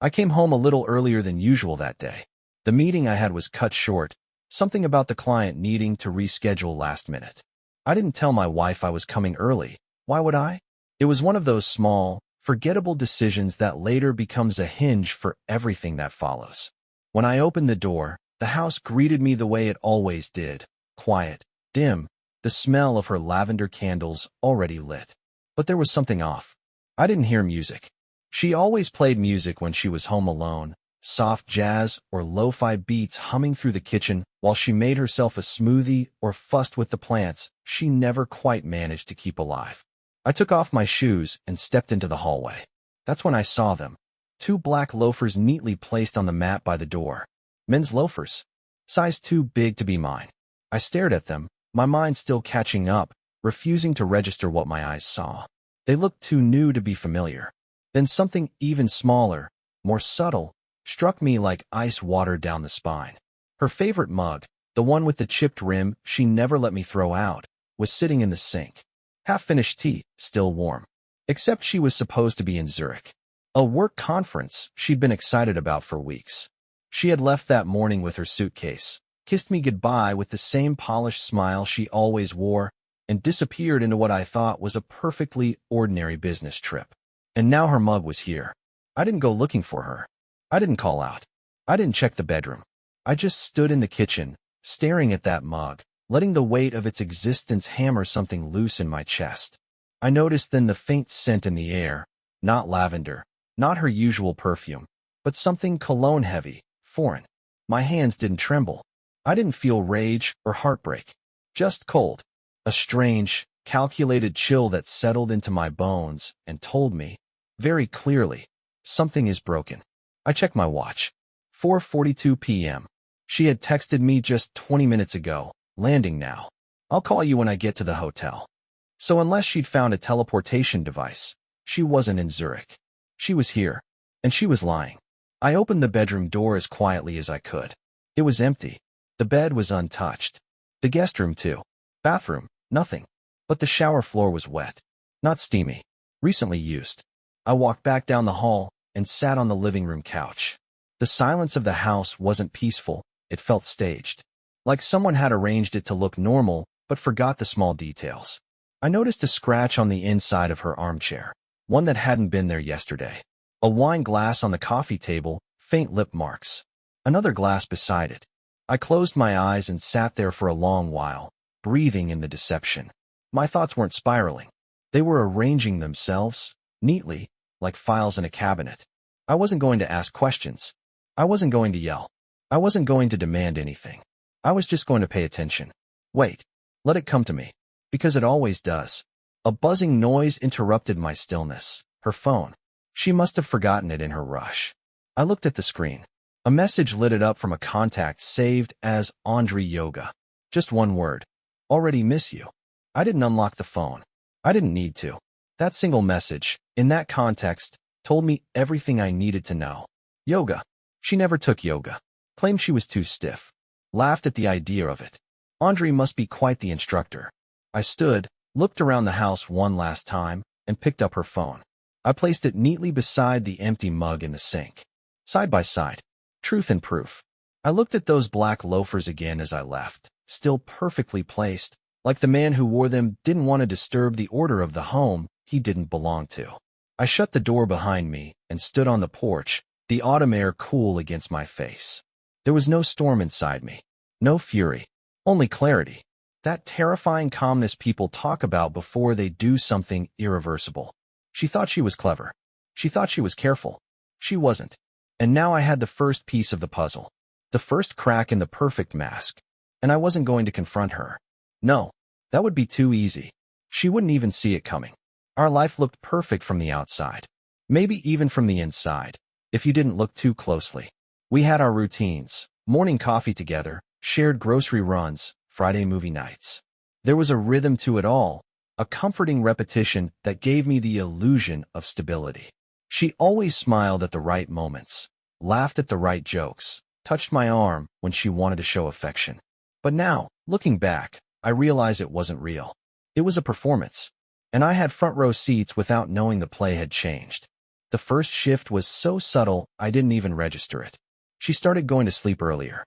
I came home a little earlier than usual that day. The meeting I had was cut short, something about the client needing to reschedule last minute. I didn't tell my wife I was coming early. Why would I? It was one of those small, forgettable decisions that later becomes a hinge for everything that follows. When I opened the door, the house greeted me the way it always did, quiet, dim, the smell of her lavender candles already lit. But there was something off. I didn't hear music. She always played music when she was home alone, soft jazz or lo-fi beats humming through the kitchen while she made herself a smoothie or fussed with the plants she never quite managed to keep alive. I took off my shoes and stepped into the hallway. That's when I saw them. 2 black loafers neatly placed on the mat by the door. Men's loafers. Size too big to be mine. I stared at them, my mind still catching up, refusing to register what my eyes saw. They looked too new to be familiar. Then something even smaller, more subtle, struck me like ice water down the spine. Her favorite mug, the one with the chipped rim she never let me throw out, was sitting in the sink. Half-finished tea, still warm. Except she was supposed to be in Zurich. A work conference she'd been excited about for weeks. She had left that morning with her suitcase, kissed me goodbye with the same polished smile she always wore, and disappeared into what I thought was a perfectly ordinary business trip. And now her mug was here. I didn't go looking for her. I didn't call out. I didn't check the bedroom. I just stood in the kitchen, staring at that mug, letting the weight of its existence hammer something loose in my chest. I noticed then the faint scent in the air, not lavender, not her usual perfume, but something cologne-heavy, foreign. My hands didn't tremble. I didn't feel rage or heartbreak. Just cold. A strange, calculated chill that settled into my bones and told me, very clearly, something is broken. I checked my watch. 4:42 p.m. She had texted me just 20 minutes ago, landing now. I'll call you when I get to the hotel. So unless she'd found a teleportation device, she wasn't in Zurich. She was here, and she was lying. I opened the bedroom door as quietly as I could. It was empty. The bed was untouched. The guest room too. Bathroom, nothing. But the shower floor was wet. Not steamy. Recently used. I walked back down the hall and sat on the living room couch. The silence of the house wasn't peaceful, it felt staged. Like someone had arranged it to look normal, but forgot the small details. I noticed a scratch on the inside of her armchair, one that hadn't been there yesterday. A wine glass on the coffee table, faint lip marks. Another glass beside it. I closed my eyes and sat there for a long while, breathing in the deception. My thoughts weren't spiraling. They were arranging themselves, neatly, like files in a cabinet. I wasn't going to ask questions. I wasn't going to yell. I wasn't going to demand anything. I was just going to pay attention. Wait. Let it come to me. Because it always does. A buzzing noise interrupted my stillness. Her phone. She must have forgotten it in her rush. I looked at the screen. A message lit it up from a contact saved as Andre Yoga. Just one word. Already miss you. I didn't unlock the phone. I didn't need to. That single message, in that context, told me everything I needed to know. Yoga. She never took yoga. Claimed she was too stiff. Laughed at the idea of it. Andre must be quite the instructor. I stood, looked around the house one last time, and picked up her phone. I placed it neatly beside the empty mug in the sink. Side by side. Truth and proof. I looked at those black loafers again as I left, still perfectly placed, like the man who wore them didn't want to disturb the order of the home he didn't belong to. I shut the door behind me and stood on the porch, the autumn air cool against my face. There was no storm inside me, no fury, only clarity. That terrifying calmness people talk about before they do something irreversible. She thought she was clever. She thought she was careful. She wasn't. And now I had the first piece of the puzzle. The first crack in the perfect mask. And I wasn't going to confront her. No, that would be too easy. She wouldn't even see it coming. Our life looked perfect from the outside. Maybe even from the inside, if you didn't look too closely. We had our routines, morning coffee together, shared grocery runs, Friday movie nights. There was a rhythm to it all, a comforting repetition that gave me the illusion of stability. She always smiled at the right moments, laughed at the right jokes, touched my arm when she wanted to show affection. But now, looking back, I realize it wasn't real. It was a performance, and I had front row seats without knowing the play had changed. The first shift was so subtle I didn't even register it. She started going to sleep earlier.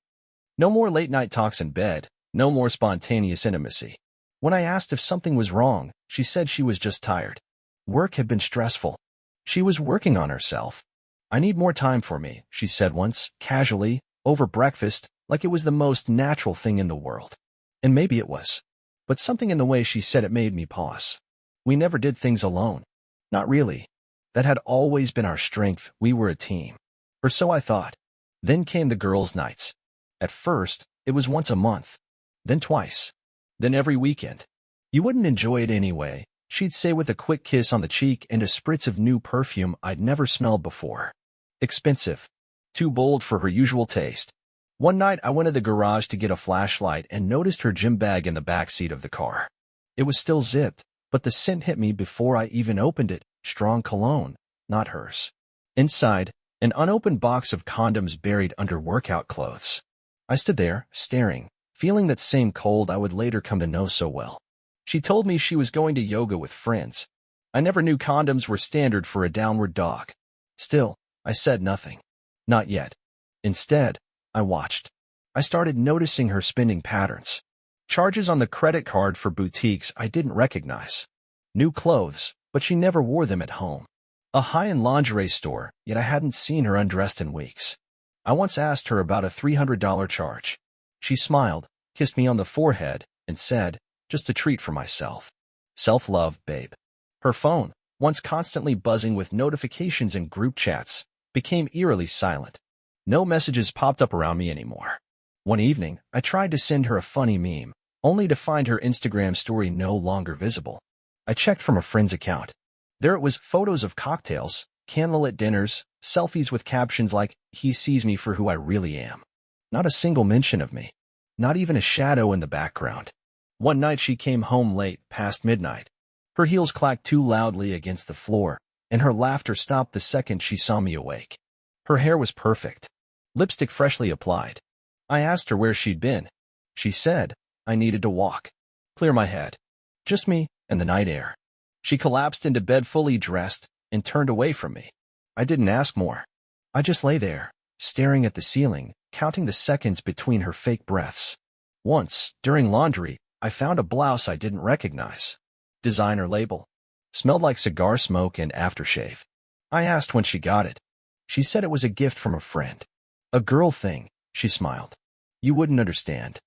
No more late-night talks in bed, no more spontaneous intimacy. When I asked if something was wrong, she said she was just tired. Work had been stressful. She was working on herself. "I need more time for me," she said once, casually, over breakfast, like it was the most natural thing in the world. And maybe it was. But something in the way she said it made me pause. We never did things alone. Not really. That had always been our strength. We were a team. Or so I thought. Then came the girls' nights. At first, it was once a month. Then twice. Then every weekend. "You wouldn't enjoy it anyway," she'd say with a quick kiss on the cheek and a spritz of new perfume I'd never smelled before. Expensive. Too bold for her usual taste. One night I went to the garage to get a flashlight and noticed her gym bag in the back seat of the car. It was still zipped, but the scent hit me before I even opened it. Strong cologne, not hers. Inside, an unopened box of condoms buried under workout clothes. I stood there, staring, feeling that same cold I would later come to know so well. She told me she was going to yoga with friends. I never knew condoms were standard for a downward dog. Still, I said nothing. Not yet. Instead, I watched. I started noticing her spending patterns. Charges on the credit card for boutiques I didn't recognize. New clothes, but she never wore them at home. A high-end lingerie store, yet I hadn't seen her undressed in weeks. I once asked her about a $300 charge. She smiled, kissed me on the forehead, and said, "Just a treat for myself." Self-love, babe. Her phone, once constantly buzzing with notifications and group chats, became eerily silent. No messages popped up around me anymore. One evening, I tried to send her a funny meme, only to find her Instagram story no longer visible. I checked from a friend's account. There it was, photos of cocktails, candlelit dinners, selfies with captions like, "He sees me for who I really am." Not a single mention of me. Not even a shadow in the background. One night she came home late, past midnight. Her heels clacked too loudly against the floor, and her laughter stopped the second she saw me awake. Her hair was perfect. Lipstick freshly applied. I asked her where she'd been. She said, "I needed to walk. Clear my head. Just me and the night air." She collapsed into bed fully dressed and turned away from me. I didn't ask more. I just lay there, staring at the ceiling, counting the seconds between her fake breaths. Once, during laundry, I found a blouse I didn't recognize. Designer label. Smelled like cigar smoke and aftershave. I asked when she got it. She said it was a gift from a friend. "A girl thing," she smiled. "You wouldn't understand."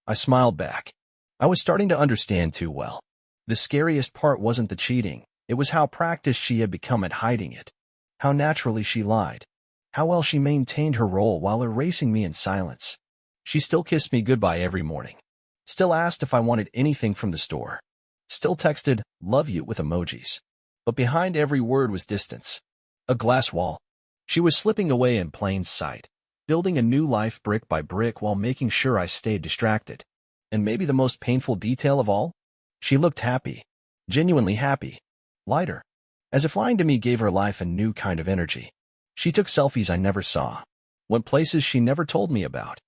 I smiled back. I was starting to understand too well. The scariest part wasn't the cheating. It was how practiced she had become at hiding it. How naturally she lied. How well she maintained her role while erasing me in silence. She still kissed me goodbye every morning. Still asked if I wanted anything from the store. Still texted, "Love you," with emojis. But behind every word was distance. A glass wall. She was slipping away in plain sight, building a new life brick by brick while making sure I stayed distracted. And maybe the most painful detail of all? She looked happy. Genuinely happy. Lighter. As if lying to me gave her life a new kind of energy. She took selfies I never saw. Went places she never told me about.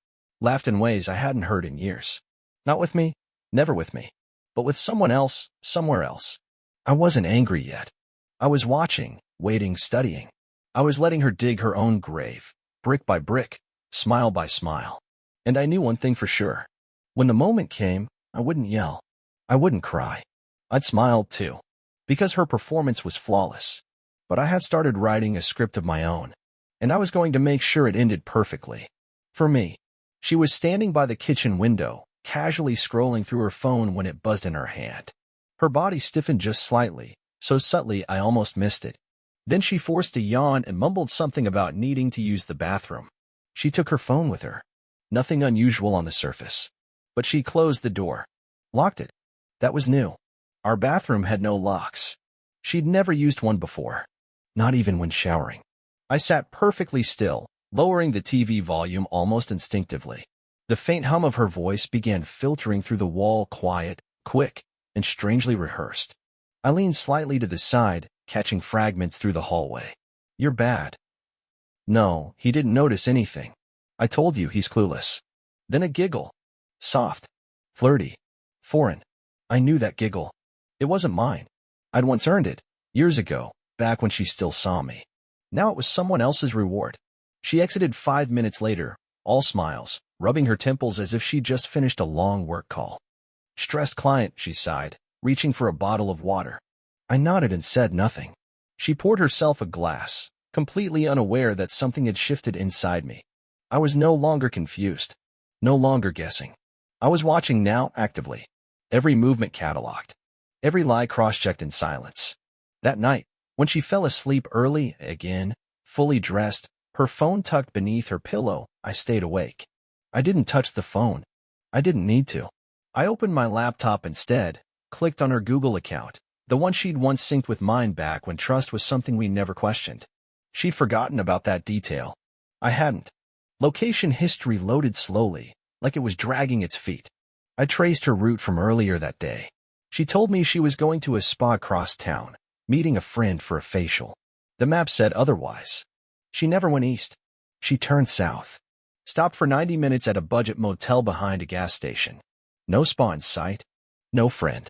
Laughed in ways I hadn't heard in years. Not with me. Never with me. But with someone else, somewhere else. I wasn't angry yet. I was watching, waiting, studying. I was letting her dig her own grave, brick by brick, smile by smile. And I knew one thing for sure. When the moment came, I wouldn't yell. I wouldn't cry. I'd smile too. Because her performance was flawless. But I had started writing a script of my own. And I was going to make sure it ended perfectly. For me. She was standing by the kitchen window, casually scrolling through her phone when it buzzed in her hand. Her body stiffened just slightly, so subtly I almost missed it. Then she forced a yawn and mumbled something about needing to use the bathroom. She took her phone with her. Nothing unusual on the surface. But she closed the door. Locked it. That was new. Our bathroom had no locks. She'd never used one before. Not even when showering. I sat perfectly still, lowering the TV volume almost instinctively. The faint hum of her voice began filtering through the wall, quiet, quick, and strangely rehearsed. I leaned slightly to the side, catching fragments through the hallway. "You're bad." No, he didn't notice anything. "I told you he's clueless." Then a giggle. Soft. Flirty. Foreign. I knew that giggle. It wasn't mine. I'd once earned it, years ago, back when she still saw me. Now it was someone else's reward. She exited 5 minutes later, all smiles, rubbing her temples as if she'd just finished a long work call. "Stressed client," she sighed, reaching for a bottle of water. I nodded and said nothing. She poured herself a glass, completely unaware that something had shifted inside me. I was no longer confused, no longer guessing. I was watching now actively, every movement cataloged, every lie cross-checked in silence. That night, when she fell asleep early again, fully dressed, her phone tucked beneath her pillow, I stayed awake. I didn't touch the phone. I didn't need to. I opened my laptop instead, clicked on her Google account, the one she'd once synced with mine back when trust was something we never questioned. She'd forgotten about that detail. I hadn't. Location history loaded slowly, like it was dragging its feet. I traced her route from earlier that day. She told me she was going to a spa across town, meeting a friend for a facial. The map said otherwise. She never went east. She turned south. Stopped for 90 minutes at a budget motel behind a gas station. No spa in sight. No friend.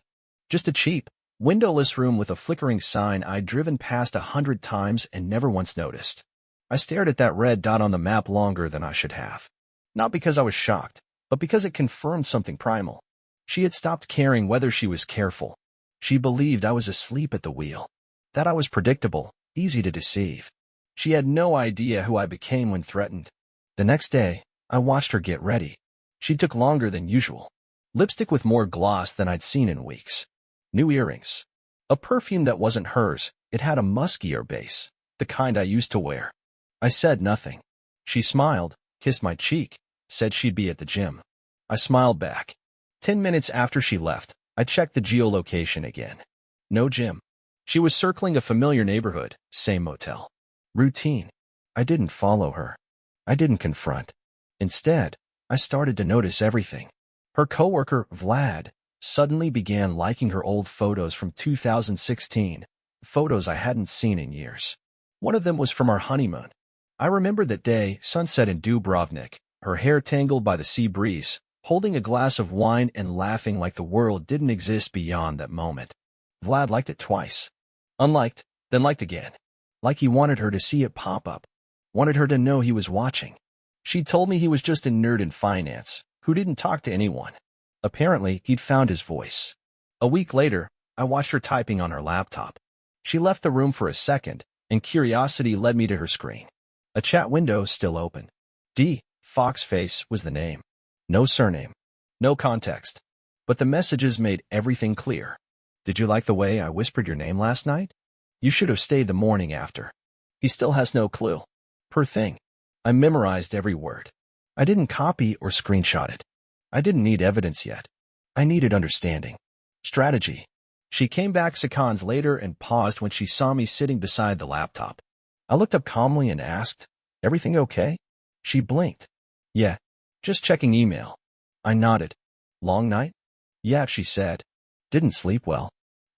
Just a cheap, windowless room with a flickering sign I'd driven past 100 times and never once noticed. I stared at that red dot on the map longer than I should have. Not because I was shocked, but because it confirmed something primal. She had stopped caring whether she was careful. She believed I was asleep at the wheel. That I was predictable, easy to deceive. She had no idea who I became when threatened. The next day, I watched her get ready. She took longer than usual. Lipstick with more gloss than I'd seen in weeks. New earrings. A perfume that wasn't hers. It had a muskier base, the kind I used to wear. I said nothing. She smiled, kissed my cheek, said she'd be at the gym. I smiled back. 10 minutes after she left, I checked the geolocation again. No gym. She was circling a familiar neighborhood, same motel. Routine. I didn't follow her. I didn't confront. Instead, I started to notice everything. Her coworker, Vlad, suddenly began liking her old photos from 2016, photos I hadn't seen in years. One of them was from our honeymoon. I remember that day, sunset in Dubrovnik, her hair tangled by the sea breeze, holding a glass of wine and laughing like the world didn't exist beyond that moment. Vlad liked it twice. Unliked, then liked again. Like he wanted her to see it pop up. Wanted her to know he was watching. She told me he was just a nerd in finance, who didn't talk to anyone. Apparently, he'd found his voice. A week later, I watched her typing on her laptop. She left the room for a second, and curiosity led me to her screen. A chat window still open. D. Foxface was the name. No surname. No context. But the messages made everything clear. Did you like the way I whispered your name last night? You should have stayed the morning after. He still has no clue. Per thing. I memorized every word. I didn't copy or screenshot it. I didn't need evidence yet. I needed understanding. Strategy. She came back seconds later and paused when she saw me sitting beside the laptop. I looked up calmly and asked, "Everything okay?" She blinked. "Yeah, just checking email." I nodded. "Long night?" "Yeah," she said. "Didn't sleep well."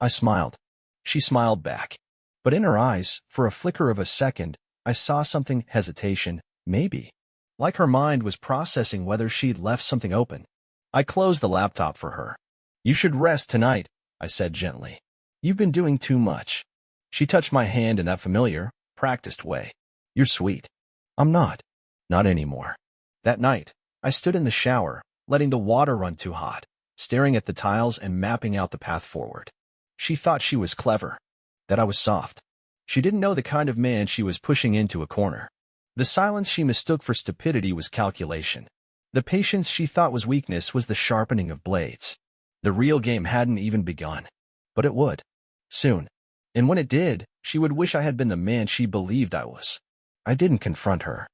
I smiled. She smiled back. But in her eyes, for a flicker of a second, I saw something, hesitation, maybe. Like her mind was processing whether she'd left something open. I closed the laptop for her. "You should rest tonight," I said gently. "You've been doing too much." She touched my hand in that familiar, practiced way. "You're sweet." "I'm not. Not anymore." That night, I stood in the shower, letting the water run too hot, staring at the tiles and mapping out the path forward. She thought she was clever, that I was soft. She didn't know the kind of man she was pushing into a corner. The silence she mistook for stupidity was calculation. The patience she thought was weakness was the sharpening of blades. The real game hadn't even begun. But it would. Soon. And when it did, she would wish I had been the man she believed I was. I didn't confront her.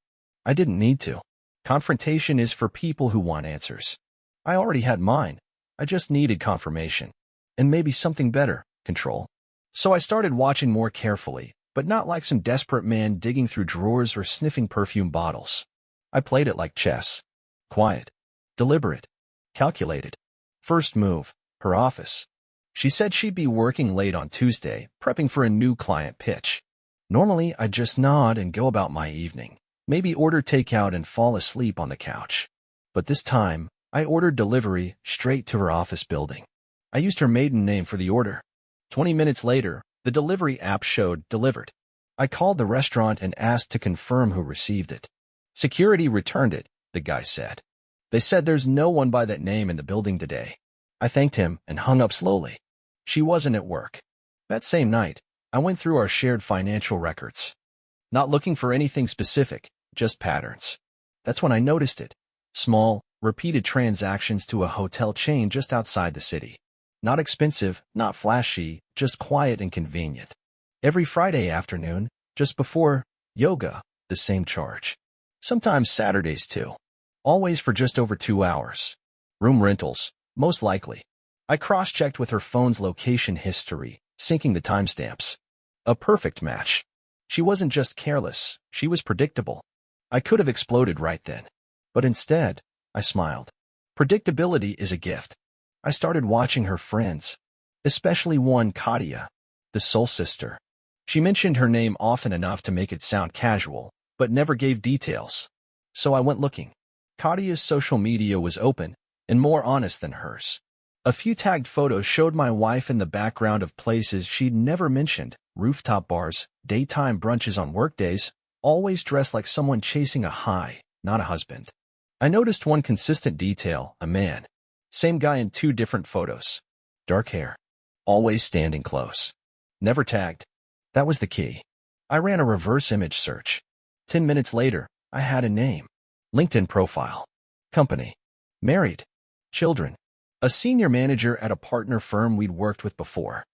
I didn't need to. Confrontation is for people who want answers. I already had mine. I just needed confirmation. And maybe something better, control. So I started watching more carefully, but not like some desperate man digging through drawers or sniffing perfume bottles. I played it like chess. Quiet. Deliberate. Calculated. First move, her office. She said she'd be working late on Tuesday, prepping for a new client pitch. Normally, I'd just nod and go about my evening, maybe order takeout and fall asleep on the couch. But this time, I ordered delivery straight to her office building. I used her maiden name for the order. 20 minutes later, the delivery app showed delivered. I called the restaurant and asked to confirm who received it. Security returned it, the guy said. They said there's no one by that name in the building today. I thanked him and hung up slowly. She wasn't at work. That same night, I went through our shared financial records. Not looking for anything specific, just patterns. That's when I noticed it. Small, repeated transactions to a hotel chain just outside the city. Not expensive, not flashy, just quiet and convenient. Every Friday afternoon, just before yoga, the same charge. Sometimes Saturdays too. Always for just over 2 hours. Room rentals, most likely. I cross-checked with her phone's location history, syncing the timestamps. A perfect match. She wasn't just careless, she was predictable. I could have exploded right then. But instead, I smiled. Predictability is a gift. I started watching her friends, especially one Katia, the soul sister. She mentioned her name often enough to make it sound casual, but never gave details. So I went looking. Katia's social media was open and more honest than hers. A few tagged photos showed my wife in the background of places she'd never mentioned, rooftop bars, daytime brunches on workdays, always dressed like someone chasing a high, not a husband. I noticed one consistent detail, a man. Same guy in 2 different photos. Dark hair. Always standing close. Never tagged. That was the key. I ran a reverse image search. 10 minutes later, I had a name. LinkedIn profile. Company. Married. Children. A senior manager at a partner firm we'd worked with before.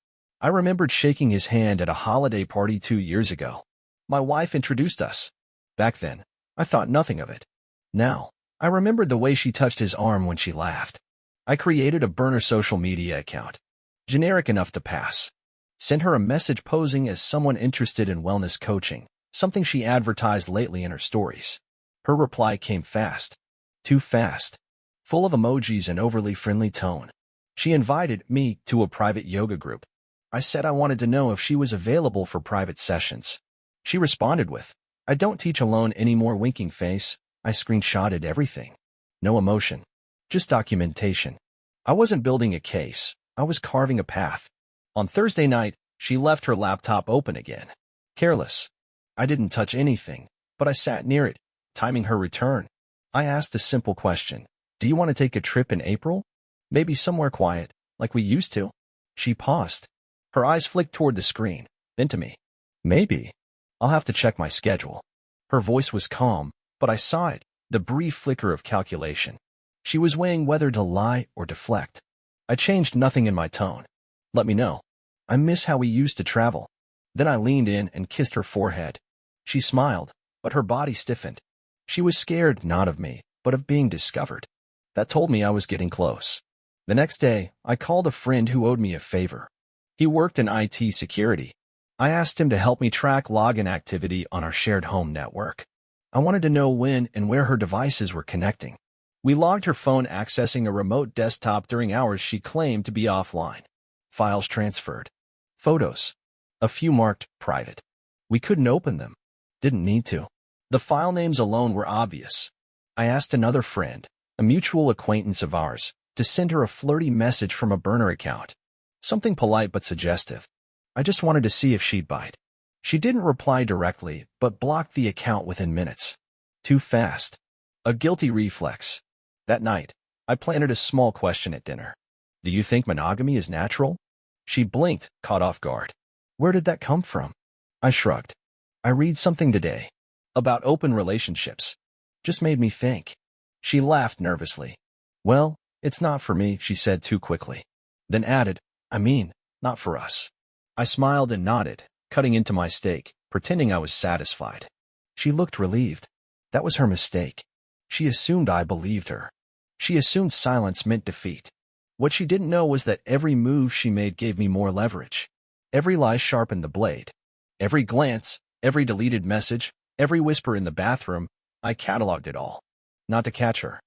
I remembered shaking his hand at a holiday party 2 years ago. My wife introduced us. Back then, I thought nothing of it. Now, I remembered the way she touched his arm when she laughed. I created a burner social media account. Generic enough to pass. Sent her a message posing as someone interested in wellness coaching, something she advertised lately in her stories. Her reply came fast. Too fast. Full of emojis and overly friendly tone. She invited me to a private yoga group. I said I wanted to know if she was available for private sessions. She responded with, "I don't teach alone anymore," winking face. I screenshotted everything. No emotion. Just documentation. I wasn't building a case. I was carving a path. On Thursday night, she left her laptop open again. Careless. I didn't touch anything, but I sat near it, timing her return. I asked a simple question. Do you want to take a trip in April? Maybe somewhere quiet, like we used to? She paused. Her eyes flicked toward the screen, then to me. Maybe. I'll have to check my schedule. Her voice was calm, but I saw it, the brief flicker of calculation. She was weighing whether to lie or deflect. I changed nothing in my tone. Let me know. I miss how we used to travel. Then I leaned in and kissed her forehead. She smiled, but her body stiffened. She was scared not of me, but of being discovered. That told me I was getting close. The next day, I called a friend who owed me a favor. He worked in IT security. I asked him to help me track login activity on our shared home network. I wanted to know when and where her devices were connecting. We logged her phone accessing a remote desktop during hours she claimed to be offline. Files transferred. Photos. A few marked private. We couldn't open them. Didn't need to. The file names alone were obvious. I asked another friend, a mutual acquaintance of ours, to send her a flirty message from a burner account. Something polite but suggestive. I just wanted to see if she'd bite. She didn't reply directly, but blocked the account within minutes. Too fast. A guilty reflex. That night, I planted a small question at dinner. Do you think monogamy is natural? She blinked, caught off guard. Where did that come from? I shrugged. I read something today. About open relationships. Just made me think. She laughed nervously. Well, it's not for me, she said too quickly. Then added, not for us. I smiled and nodded, cutting into my steak, pretending I was satisfied. She looked relieved. That was her mistake. She assumed I believed her. She assumed silence meant defeat. What she didn't know was that every move she made gave me more leverage. Every lie sharpened the blade. Every glance, every deleted message, every whisper in the bathroom, I cataloged it all. Not to catch her.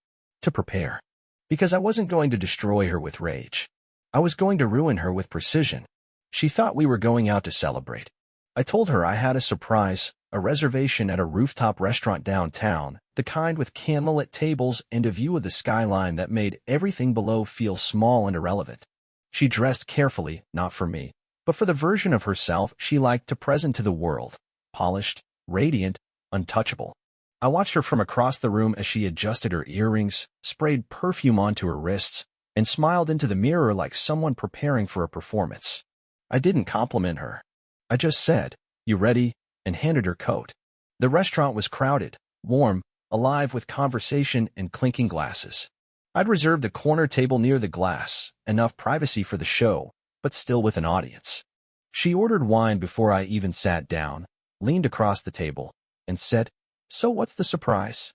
To prepare. Because I wasn't going to destroy her with rage. I was going to ruin her with precision. She thought we were going out to celebrate. I told her I had a surprise, a reservation at a rooftop restaurant downtown, the kind with candlelit tables and a view of the skyline that made everything below feel small and irrelevant. She dressed carefully, not for me, but for the version of herself she liked to present to the world. polished, radiant, untouchable. I watched her from across the room as she adjusted her earrings, sprayed perfume onto her wrists, and smiled into the mirror like someone preparing for a performance. I didn't compliment her. I just said, "You ready?" and handed her coat. The restaurant was crowded, warm, alive with conversation and clinking glasses. I'd reserved a corner table near the glass, enough privacy for the show, but still with an audience. She ordered wine before I even sat down, leaned across the table, and said, "So what's the surprise?"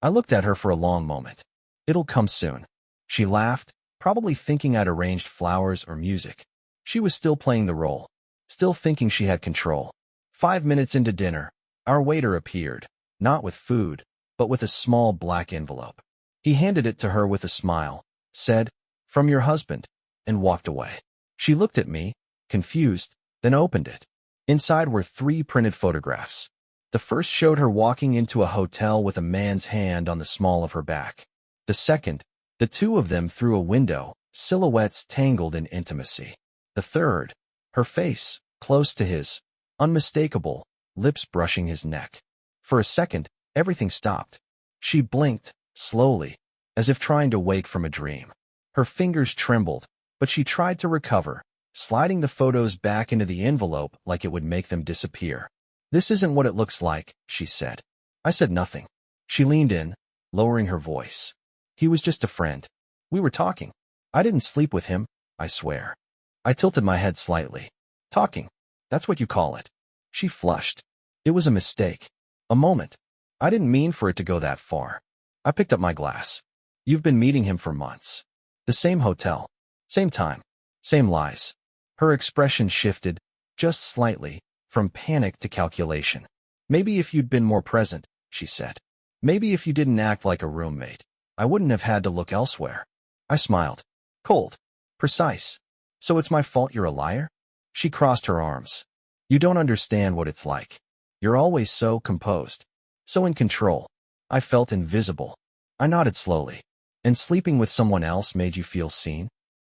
I looked at her for a long moment. "It'll come soon." She laughed, probably thinking I'd arranged flowers or music. She was still playing the role, still thinking she had control. 5 minutes into dinner, our waiter appeared, not with food, but with a small black envelope. He handed it to her with a smile, said, "From your husband," and walked away. She looked at me, confused, then opened it. Inside were 3 printed photographs. The first showed her walking into a hotel with a man's hand on the small of her back. The second, the two of them through a window, silhouettes tangled in intimacy. The third, her face, close to his, unmistakable, lips brushing his neck. For a second, everything stopped. She blinked, slowly, as if trying to wake from a dream. Her fingers trembled, but she tried to recover, sliding the photos back into the envelope like it would make them disappear. "This isn't what it looks like," she said. I said nothing. She leaned in, lowering her voice. "He was just a friend. We were talking. I didn't sleep with him, I swear." I tilted my head slightly. "Talking. That's what you call it." She flushed. "It was a mistake. A moment. I didn't mean for it to go that far." I picked up my glass. "You've been meeting him for months. The same hotel. Same time. Same lies." Her expression shifted, just slightly, from panic to calculation. "Maybe if you'd been more present," she said. "Maybe if you didn't act like a roommate, I wouldn't have had to look elsewhere." I smiled. Cold. Precise. "So it's my fault you're a liar?" She crossed her arms. "You don't understand what it's like. You're always so composed. So in control." I felt invisible. I nodded slowly. "And sleeping with someone else made you feel seen?"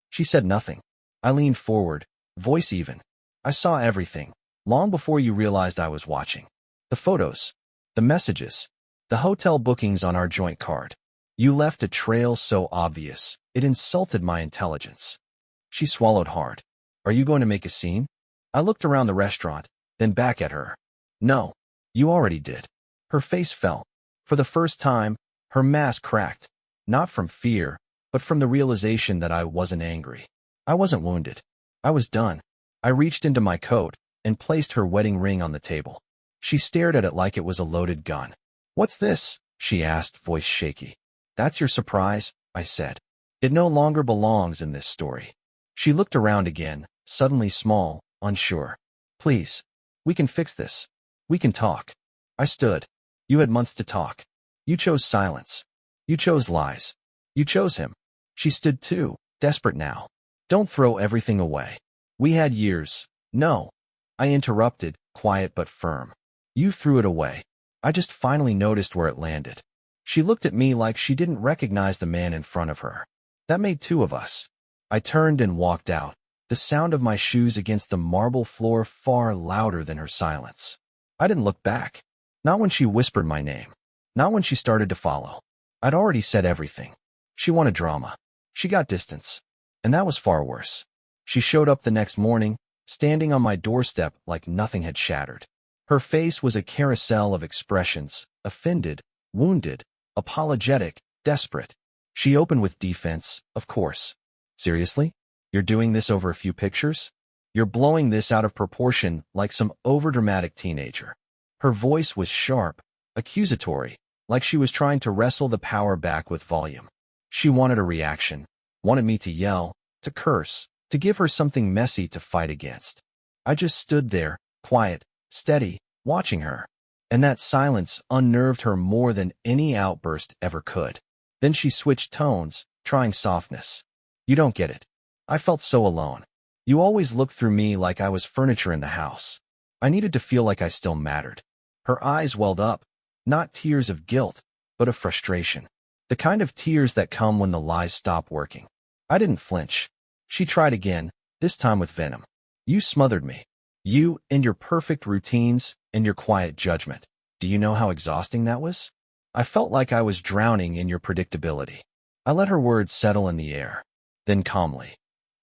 She said nothing. I leaned forward, voice even. "I saw everything, long before you realized I was watching. The photos, the messages, the hotel bookings on our joint card. You left a trail so obvious, it insulted my intelligence." She swallowed hard. "Are you going to make a scene?" I looked around the restaurant, then back at her. "No, you already did." Her face fell. For the first time, her mask cracked, not from fear, but from the realization that I wasn't angry. I wasn't wounded. I was done. I reached into my coat and placed her wedding ring on the table. She stared at it like it was a loaded gun. "What's this?" she asked, voice shaky. "That's your surprise," I said. "It no longer belongs in this story." She looked around again, suddenly small, unsure. "Please. We can fix this. We can talk." I stood. "You had months to talk. You chose silence. You chose lies. You chose him." She stood too, desperate now. "Don't throw everything away. We had years." "No." I interrupted, quiet but firm. "You threw it away. I just finally noticed where it landed." She looked at me like she didn't recognize the man in front of her. That made 2 of us. I turned and walked out, the sound of my shoes against the marble floor far louder than her silence. I didn't look back. Not when she whispered my name. Not when she started to follow. I'd already said everything. She wanted drama. She got distance. And that was far worse. She showed up the next morning, standing on my doorstep like nothing had shattered. Her face was a carousel of expressions, offended, wounded, apologetic, desperate. She opened with defense, of course. "Seriously? You're doing this over a few pictures? You're blowing this out of proportion like some overdramatic teenager." Her voice was sharp, accusatory, like she was trying to wrestle the power back with volume. She wanted a reaction, wanted me to yell, to curse, to give her something messy to fight against. I just stood there, quiet, steady, watching her. And that silence unnerved her more than any outburst ever could. Then she switched tones, trying softness. "You don't get it. I felt so alone. You always looked through me like I was furniture in the house. I needed to feel like I still mattered." Her eyes welled up, not tears of guilt, but of frustration. The kind of tears that come when the lies stop working. I didn't flinch. She tried again, this time with venom. "You smothered me. You and your perfect routines and your quiet judgment. Do you know how exhausting that was? I felt like I was drowning in your predictability. I let her words settle in the air. Then calmly.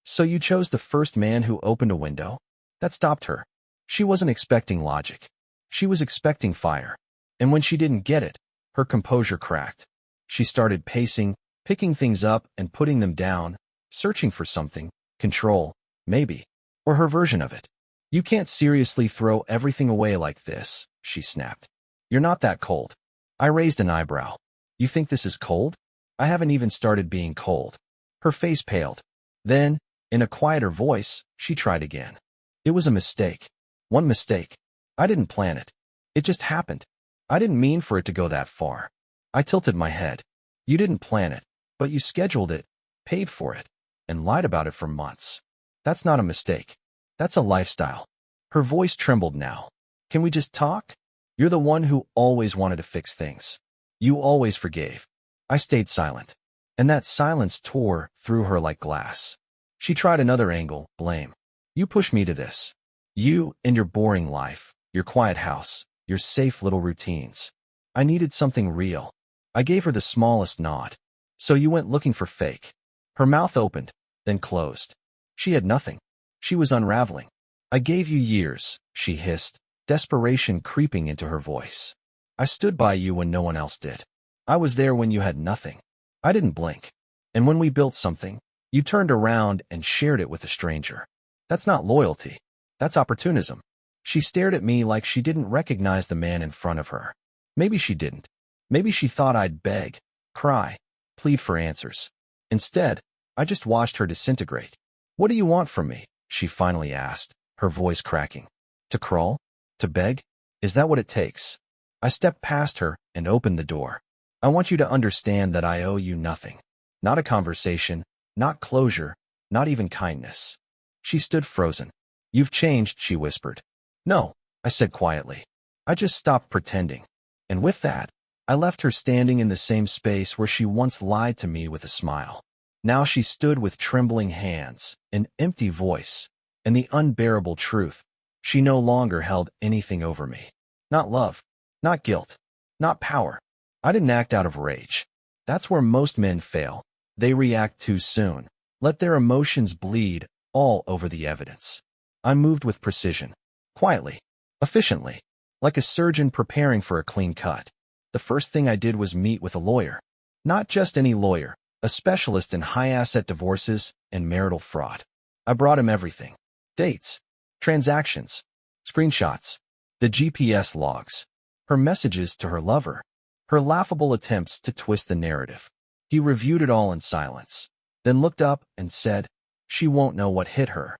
So you chose the first man who opened a window? That stopped her. She wasn't expecting logic. She was expecting fire. And when she didn't get it, her composure cracked. She started pacing, picking things up and putting them down, searching for something, control, maybe, or her version of it. You can't seriously throw everything away like this, she snapped. You're not that cold. I raised an eyebrow. You think this is cold? I haven't even started being cold. Her face paled. Then, in a quieter voice, she tried again. It was a mistake. One mistake. I didn't plan it. It just happened. I didn't mean for it to go that far. I tilted my head. You didn't plan it, but you scheduled it, paid for it, and lied about it for months. That's not a mistake. That's a lifestyle. Her voice trembled now. Can we just talk? You're the one who always wanted to fix things. You always forgave. I stayed silent. And that silence tore through her like glass. She tried another angle, blame. You pushed me to this. You and your boring life, your quiet house, your safe little routines. I needed something real. I gave her the smallest nod. So you went looking for fake. Her mouth opened, then closed. She had nothing. She was unraveling. I gave you years, she hissed, desperation creeping into her voice. I stood by you when no one else did. I was there when you had nothing. I didn't blink. And when we built something, you turned around and shared it with a stranger. That's not loyalty. That's opportunism. She stared at me like she didn't recognize the man in front of her. Maybe she didn't. Maybe she thought I'd beg, cry, plead for answers. Instead, I just watched her disintegrate. What do you want from me? She finally asked, her voice cracking. To crawl? To beg? Is that what it takes? I stepped past her and opened the door. I want you to understand that I owe you nothing. Not a conversation, not closure, not even kindness. She stood frozen. You've changed, she whispered. No, I said quietly. I just stopped pretending. And with that, I left her standing in the same space where she once lied to me with a smile. Now she stood with trembling hands, an empty voice, and the unbearable truth. She no longer held anything over me. Not love, not guilt, not power. I didn't act out of rage. That's where most men fail. They react too soon. Let their emotions bleed all over the evidence. I moved with precision, quietly, efficiently, like a surgeon preparing for a clean cut. The first thing I did was meet with a lawyer. Not just any lawyer, a specialist in high-asset divorces and marital fraud. I brought him everything. Dates, transactions, screenshots, the GPS logs, her messages to her lover, her laughable attempts to twist the narrative. He reviewed it all in silence, then looked up and said, "She won't know what hit her."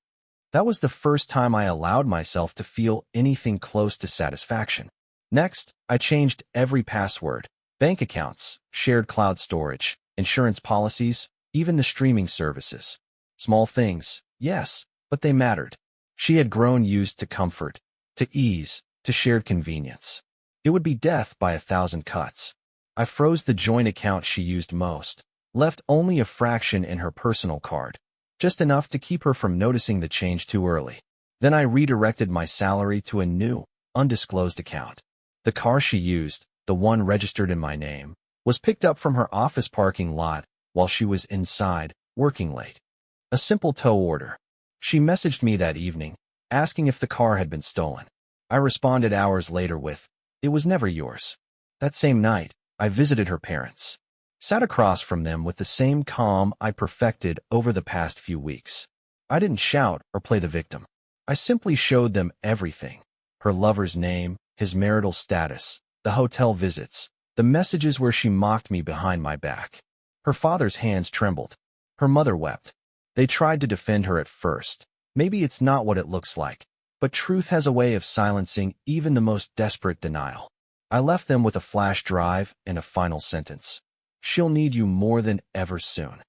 That was the first time I allowed myself to feel anything close to satisfaction. Next, I changed every password, bank accounts, shared cloud storage, insurance policies, even the streaming services. Small things, yes, but they mattered. She had grown used to comfort, to ease, to shared convenience. It would be death by 1,000 cuts. I froze the joint account she used most, left only a fraction in her personal card, just enough to keep her from noticing the change too early. Then I redirected my salary to a new, undisclosed account. The car she used, the one registered in my name, was picked up from her office parking lot while she was inside, working late. A simple tow order. She messaged me that evening, asking if the car had been stolen. I responded hours later with, "It was never yours." That same night, I visited her parents. Sat across from them with the same calm I perfected over the past few weeks. I didn't shout or play the victim. I simply showed them everything. Her lover's name, his marital status, the hotel visits, the messages where she mocked me behind my back. Her father's hands trembled. Her mother wept. They tried to defend her at first. Maybe it's not what it looks like, but truth has a way of silencing even the most desperate denial. I left them with a flash drive and a final sentence. She'll need you more than ever soon.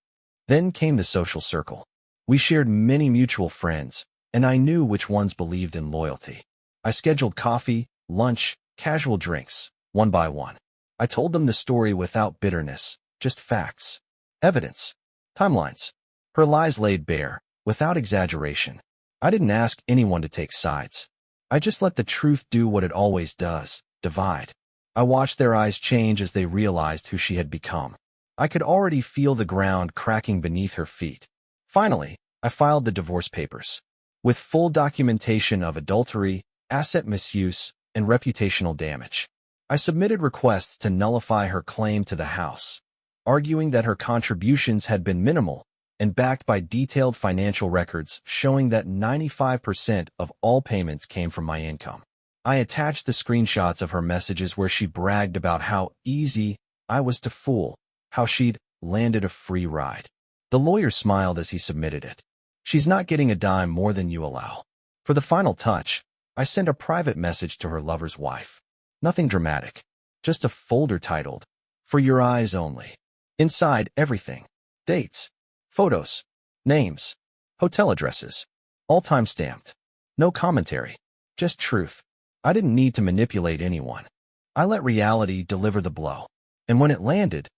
Then came the social circle. We shared many mutual friends, and I knew which ones believed in loyalty. I scheduled coffee, lunch, casual drinks, one by one. I told them the story without bitterness, just facts, evidence, timelines. Her lies laid bare, without exaggeration. I didn't ask anyone to take sides. I just let the truth do what it always does, divide. I watched their eyes change as they realized who she had become. I could already feel the ground cracking beneath her feet. Finally, I filed the divorce papers. With full documentation of adultery, asset misuse, and reputational damage. I submitted requests to nullify her claim to the house, arguing that her contributions had been minimal and backed by detailed financial records showing that 95% of all payments came from my income. I attached the screenshots of her messages where she bragged about how easy I was to fool, how she'd landed a free ride. The lawyer smiled as he submitted it. She's not getting a dime more than you allow. For the final touch, I sent a private message to her lover's wife. Nothing dramatic, just a folder titled, "For Your Eyes Only." Inside, everything. Dates, photos, names, hotel addresses, all time-stamped. No commentary, just truth. I didn't need to manipulate anyone. I let reality deliver the blow. And when it landed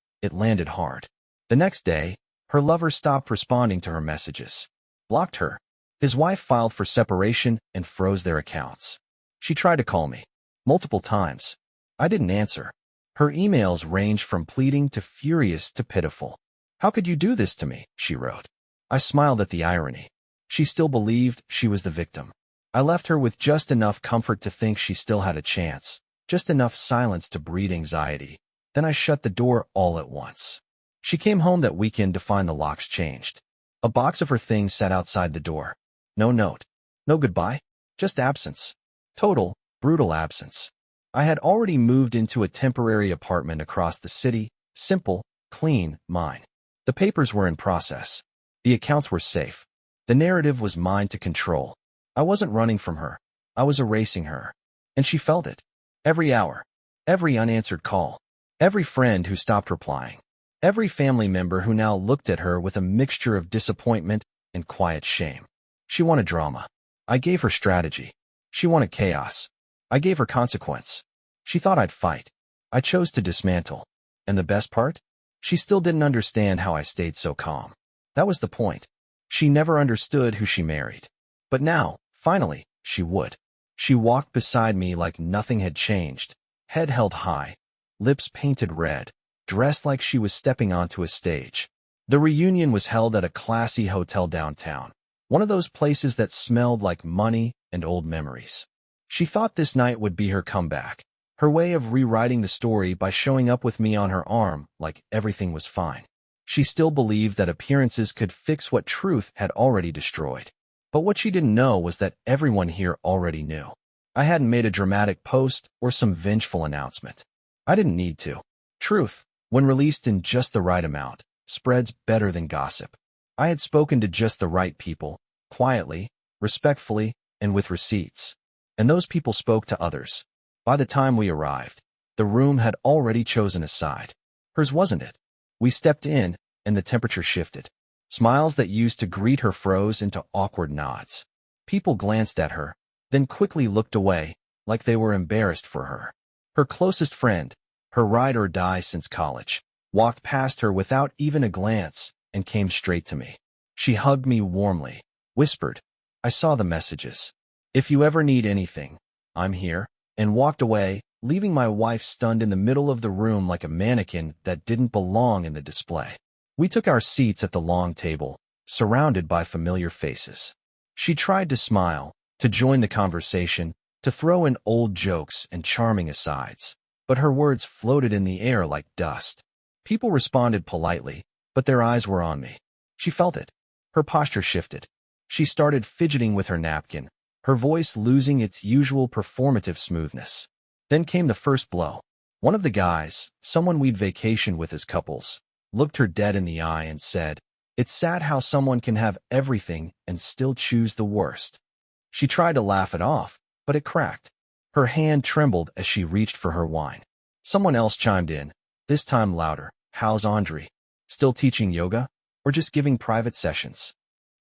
hard. The next day, her lover stopped responding to her messages. Blocked her. His wife filed for separation and froze their accounts. She tried to call me. Multiple times. I didn't answer. Her emails ranged from pleading to furious to pitiful. "How could you do this to me?" she wrote. I smiled at the irony. She still believed she was the victim. I left her with just enough comfort to think she still had a chance, just enough silence to breed anxiety. Then I shut the door all at once. She came home that weekend to find the locks changed. A box of her things sat outside the door. No note. No goodbye. Just absence. Total, brutal absence. I had already moved into a temporary apartment across the city, simple, clean, mine. The papers were in process. The accounts were safe. The narrative was mine to control. I wasn't running from her. I was erasing her. And she felt it. Every hour. Every unanswered call. Every friend who stopped replying. Every family member who now looked at her with a mixture of disappointment and quiet shame. She wanted drama. I gave her strategy. She wanted chaos. I gave her consequence. She thought I'd fight. I chose to dismantle. And the best part? She still didn't understand how I stayed so calm. That was the point. She never understood who she married. But now, finally, she would. She walked beside me like nothing had changed, head held high, lips painted red, dressed like she was stepping onto a stage. The reunion was held at a classy hotel downtown, one of those places that smelled like money and old memories. She thought this night would be her comeback, her way of rewriting the story by showing up with me on her arm like everything was fine. She still believed that appearances could fix what truth had already destroyed. But what she didn't know was that everyone here already knew. I hadn't made a dramatic post or some vengeful announcement. I didn't need to. Truth, when released in just the right amount, spreads better than gossip. I had spoken to just the right people, quietly, respectfully, and with receipts. And those people spoke to others. By the time we arrived, the room had already chosen a side. Hers wasn't it. We stepped in, and the temperature shifted. Smiles that used to greet her froze into awkward nods. People glanced at her, then quickly looked away, like they were embarrassed for her. Her closest friend, her ride or die since college, walked past her without even a glance and came straight to me. She hugged me warmly, whispered, "I saw the messages. If you ever need anything, I'm here," and walked away, leaving my wife stunned in the middle of the room like a mannequin that didn't belong in the display. We took our seats at the long table, surrounded by familiar faces. She tried to smile, to join the conversation, to throw in old jokes and charming asides, but her words floated in the air like dust. People responded politely, but their eyes were on me. She felt it. Her posture shifted. She started fidgeting with her napkin, her voice losing its usual performative smoothness. Then came the first blow. One of the guys, someone we'd vacationed with as couples, looked her dead in the eye and said, "It's sad how someone can have everything and still choose the worst." She tried to laugh it off, but it cracked. Her hand trembled as she reached for her wine. Someone else chimed in, this time louder. "How's Audrey? Still teaching yoga? Or just giving private sessions?"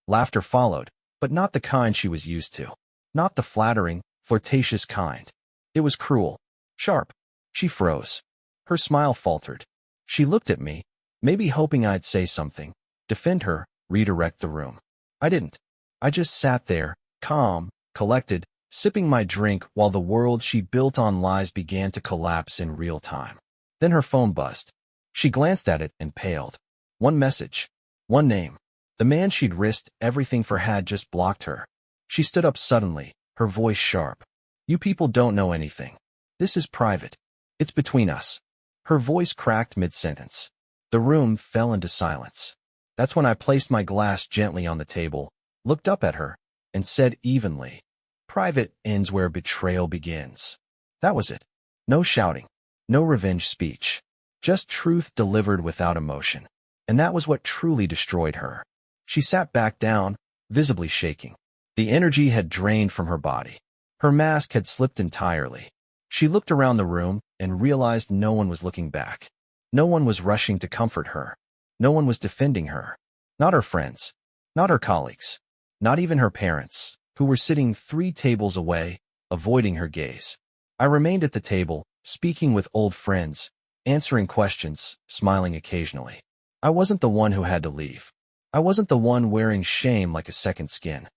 Laughter followed, but not the kind she was used to. Not the flattering, flirtatious kind. It was cruel. Sharp. She froze. Her smile faltered. She looked at me, maybe hoping I'd say something, defend her, redirect the room. I didn't. I just sat there, calm, collected, sipping my drink while the world she built on lies began to collapse in real time. Then her phone buzzed. She glanced at it and paled. One message. One name. The man she'd risked everything for had just blocked her. She stood up suddenly, her voice sharp. You people don't know anything. This is private. It's between us. Her voice cracked mid-sentence. The room fell into silence. That's when I placed my glass gently on the table, looked up at her, and said evenly, private ends where betrayal begins. That was it. No shouting. No revenge speech. Just truth delivered without emotion. And that was what truly destroyed her. She sat back down, visibly shaking. The energy had drained from her body. Her mask had slipped entirely. She looked around the room and realized no one was looking back. No one was rushing to comfort her. No one was defending her. Not her friends. Not her colleagues. Not even her parents, who were sitting 3 tables away, avoiding her gaze. I remained at the table, speaking with old friends, answering questions, smiling occasionally. I wasn't the one who had to leave. I wasn't the one wearing shame like a second skin.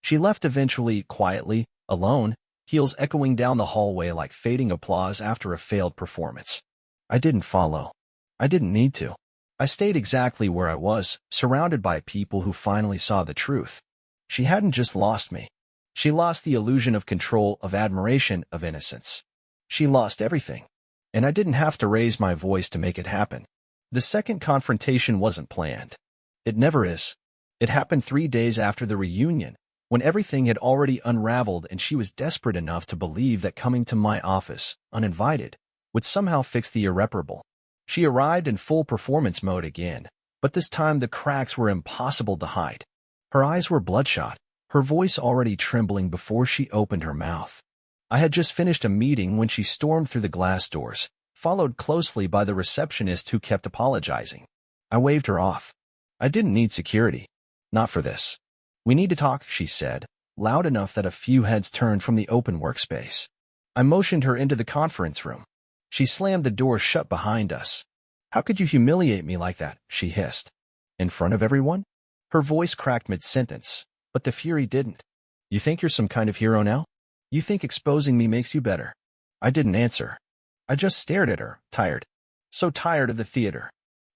She left eventually, quietly, alone, heels echoing down the hallway like fading applause after a failed performance. I didn't follow. I didn't need to. I stayed exactly where I was, surrounded by people who finally saw the truth. She hadn't just lost me. She lost the illusion of control, of admiration, of innocence. She lost everything. And I didn't have to raise my voice to make it happen. The second confrontation wasn't planned. It never is. It happened 3 days after the reunion, when everything had already unraveled and she was desperate enough to believe that coming to my office, uninvited, would somehow fix the irreparable. She arrived in full performance mode again, but this time the cracks were impossible to hide. Her eyes were bloodshot, her voice already trembling before she opened her mouth. I had just finished a meeting when she stormed through the glass doors, followed closely by the receptionist who kept apologizing. I waved her off. I didn't need security. Not for this. We need to talk, she said, loud enough that a few heads turned from the open workspace. I motioned her into the conference room. She slammed the door shut behind us. How could you humiliate me like that? She hissed. In front of everyone? Her voice cracked mid-sentence, but the fury didn't. You think you're some kind of hero now? You think exposing me makes you better? I didn't answer. I just stared at her, tired. So tired of the theater.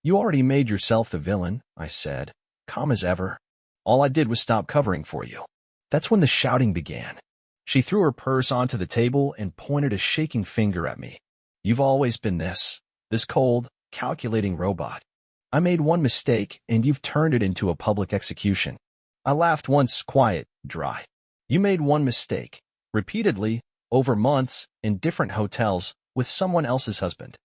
You already made yourself the villain, I said, calm as ever. All I did was stop covering for you. That's when the shouting began. She threw her purse onto the table and pointed a shaking finger at me. You've always been this cold, calculating robot. I made one mistake, and you've turned it into a public execution. I laughed once, quiet, dry. You made one mistake, repeatedly, over months, in different hotels, with someone else's husband.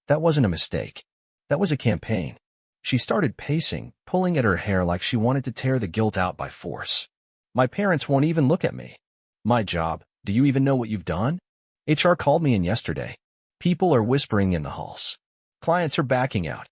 That wasn't a mistake. That was a campaign. She started pacing, pulling at her hair like she wanted to tear the guilt out by force. My parents won't even look at me. My job, do you even know what you've done? HR called me in yesterday. People are whispering in the halls. Clients are backing out.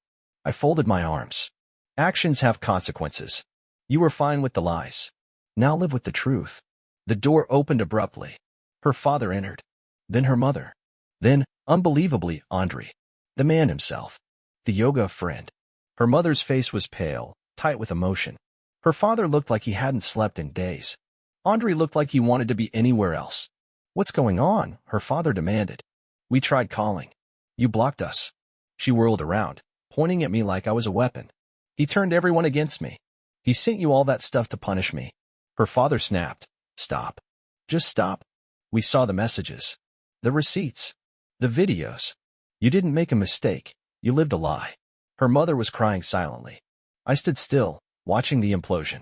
I folded my arms. Actions have consequences. You were fine with the lies. Now live with the truth. The door opened abruptly. Her father entered. Then her mother. Then, unbelievably, Andre. The man himself. The yoga friend. Her mother's face was pale, tight with emotion. Her father looked like he hadn't slept in days. Andre looked like he wanted to be anywhere else. What's going on? Her father demanded. We tried calling. You blocked us. She whirled around, pointing at me like I was a weapon. He turned everyone against me. He sent you all that stuff to punish me. Her father snapped. Stop. Just stop. We saw the messages. The receipts. The videos. You didn't make a mistake. You lived a lie. Her mother was crying silently. I stood still, watching the implosion.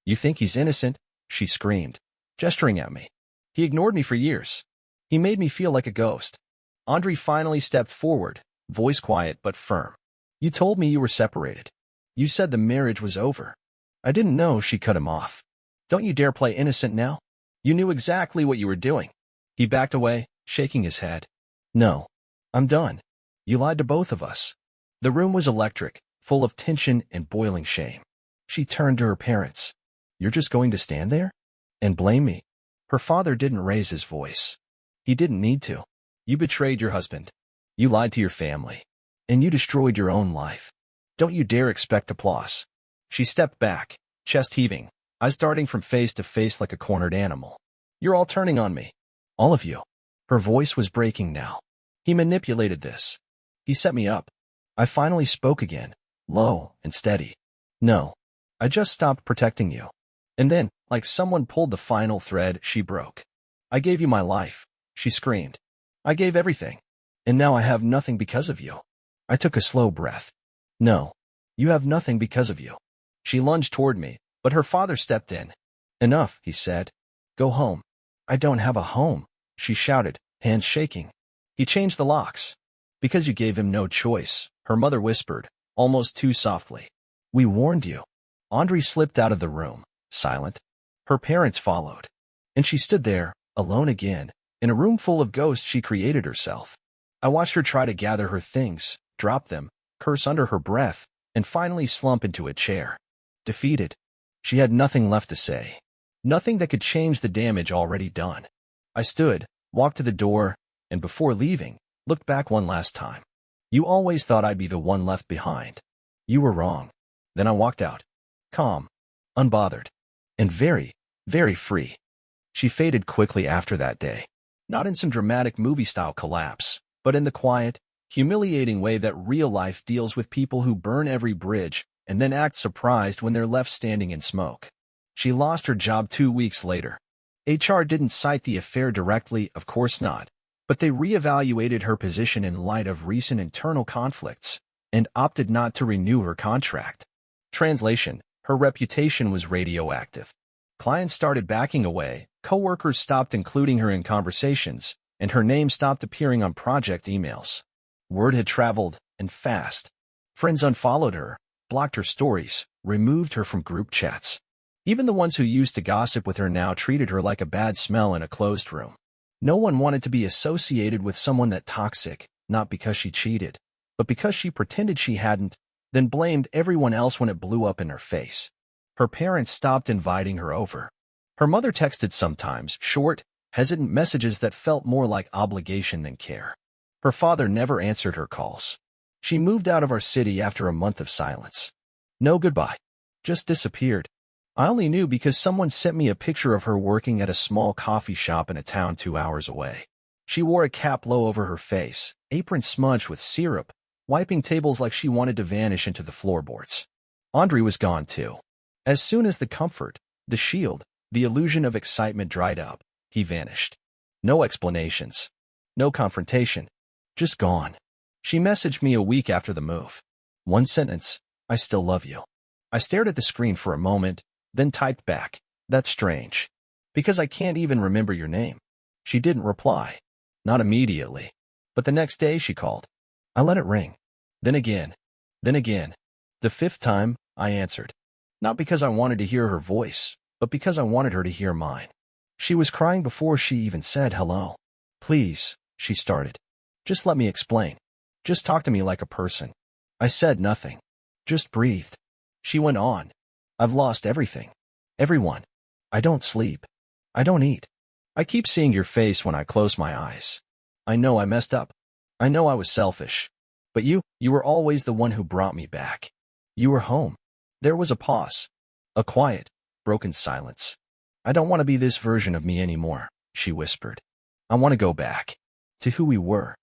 You think he's innocent? She screamed, gesturing at me. He ignored me for years. He made me feel like a ghost. Andre finally stepped forward, voice quiet but firm. You told me you were separated. You said the marriage was over. I didn't know. She cut him off. Don't you dare play innocent now. You knew exactly what you were doing. He backed away, shaking his head. No. I'm done. You lied to both of us. The room was electric, full of tension and boiling shame. She turned to her parents. You're just going to stand there? And blame me? Her father didn't raise his voice. He didn't need to. You betrayed your husband. You lied to your family. And you destroyed your own life. Don't you dare expect applause. She stepped back, chest heaving. I starting from face to face like a cornered animal. You're all turning on me. All of you. Her voice was breaking now. He manipulated this. He set me up. I finally spoke again, low and steady. No. I just stopped protecting you. And then, like someone pulled the final thread, she broke. I gave you my life, she screamed. I gave everything. And now I have nothing because of you. I took a slow breath. No. You have nothing because of you. She lunged toward me, but her father stepped in. Enough, he said. Go home. I don't have a home, she shouted, hands shaking. He changed the locks. Because you gave him no choice, her mother whispered, almost too softly. We warned you. Audrey slipped out of the room, silent. Her parents followed. And she stood there, alone again, in a room full of ghosts she created herself. I watched her try to gather her things, drop them, curse under her breath, and finally slump into a chair. Defeated. She had nothing left to say. Nothing that could change the damage already done. I stood, walked to the door, and before leaving, looked back one last time. You always thought I'd be the one left behind. You were wrong. Then I walked out. Calm, unbothered, and very, very free. She faded quickly after that day. Not in some dramatic movie-style collapse, but in the quiet, humiliating way that real life deals with people who burn every bridge and then act surprised when they're left standing in smoke. She lost her job 2 weeks later. HR didn't cite the affair directly, of course not, but they reevaluated her position in light of recent internal conflicts and opted not to renew her contract. Translation: her reputation was radioactive. Clients started backing away, coworkers stopped including her in conversations, and her name stopped appearing on project emails. Word had traveled, and fast. Friends unfollowed her, blocked her stories, removed her from group chats. Even the ones who used to gossip with her now treated her like a bad smell in a closed room. No one wanted to be associated with someone that toxic, not because she cheated, but because she pretended she hadn't, then blamed everyone else when it blew up in her face. Her parents stopped inviting her over. Her mother texted sometimes, short, hesitant messages that felt more like obligation than care. Her father never answered her calls. She moved out of our city after a month of silence. No goodbye. Just disappeared. I only knew because someone sent me a picture of her working at a small coffee shop in a town 2 hours away. She wore a cap low over her face, apron smudged with syrup, wiping tables like she wanted to vanish into the floorboards. Audrey was gone too. As soon as the comfort, the shield, the illusion of excitement dried up, he vanished. No explanations. No confrontation. Just gone. She messaged me a week after the move. One sentence: I still love you. I stared at the screen for a moment, then typed back, that's strange. Because I can't even remember your name. She didn't reply. Not immediately. But the next day she called. I let it ring. Then again. Then again. The 5th time, I answered. Not because I wanted to hear her voice, but because I wanted her to hear mine. She was crying before she even said hello. Please, she started. Just let me explain. Just talk to me like a person. I said nothing. Just breathed. She went on. I've lost everything. Everyone. I don't sleep. I don't eat. I keep seeing your face when I close my eyes. I know I messed up. I know I was selfish. But you were always the one who brought me back. You were home. There was a pause. A quiet, broken silence. I don't want to be this version of me anymore, she whispered. I want to go back. To who we were.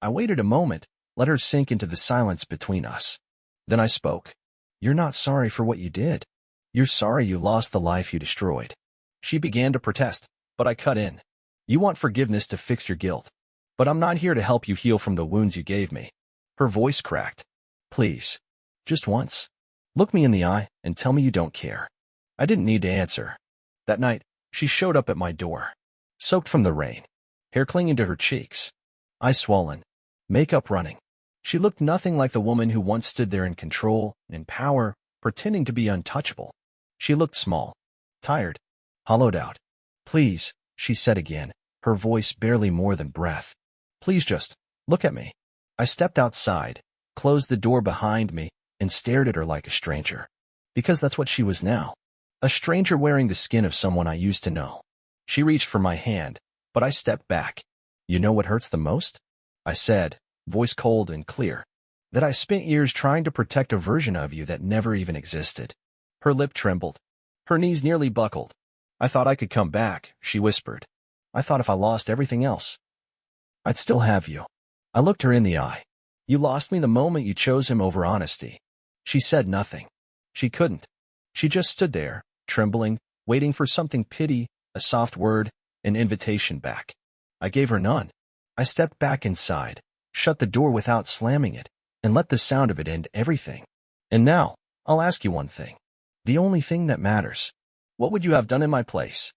I waited a moment, let her sink into the silence between us. Then I spoke. You're not sorry for what you did. You're sorry you lost the life you destroyed. She began to protest, but I cut in. You want forgiveness to fix your guilt. But I'm not here to help you heal from the wounds you gave me. Her voice cracked. Please. Just once. Look me in the eye and tell me you don't care. I didn't need to answer. That night, she showed up at my door. Soaked from the rain. Hair clinging to her cheeks. Eyes swollen. Makeup running. She looked nothing like the woman who once stood there in control, in power, pretending to be untouchable. She looked small. Tired. Hollowed out. Please, she said again, her voice barely more than breath. Please just look at me. I stepped outside, closed the door behind me, and stared at her like a stranger. Because that's what she was now. A stranger wearing the skin of someone I used to know. She reached for my hand, but I stepped back. You know what hurts the most? I said, voice cold and clear. That I spent years trying to protect a version of you that never even existed. Her lip trembled. Her knees nearly buckled. I thought I could come back, she whispered. I thought if I lost everything else, I'd still have you. I looked her in the eye. You lost me the moment you chose him over honesty. She said nothing. She couldn't. She just stood there, trembling, waiting for something pity, a soft word, an invitation back. I gave her none. I stepped back inside, shut the door without slamming it, and let the sound of it end everything. And now, I'll ask you one thing. The only thing that matters. What would you have done in my place?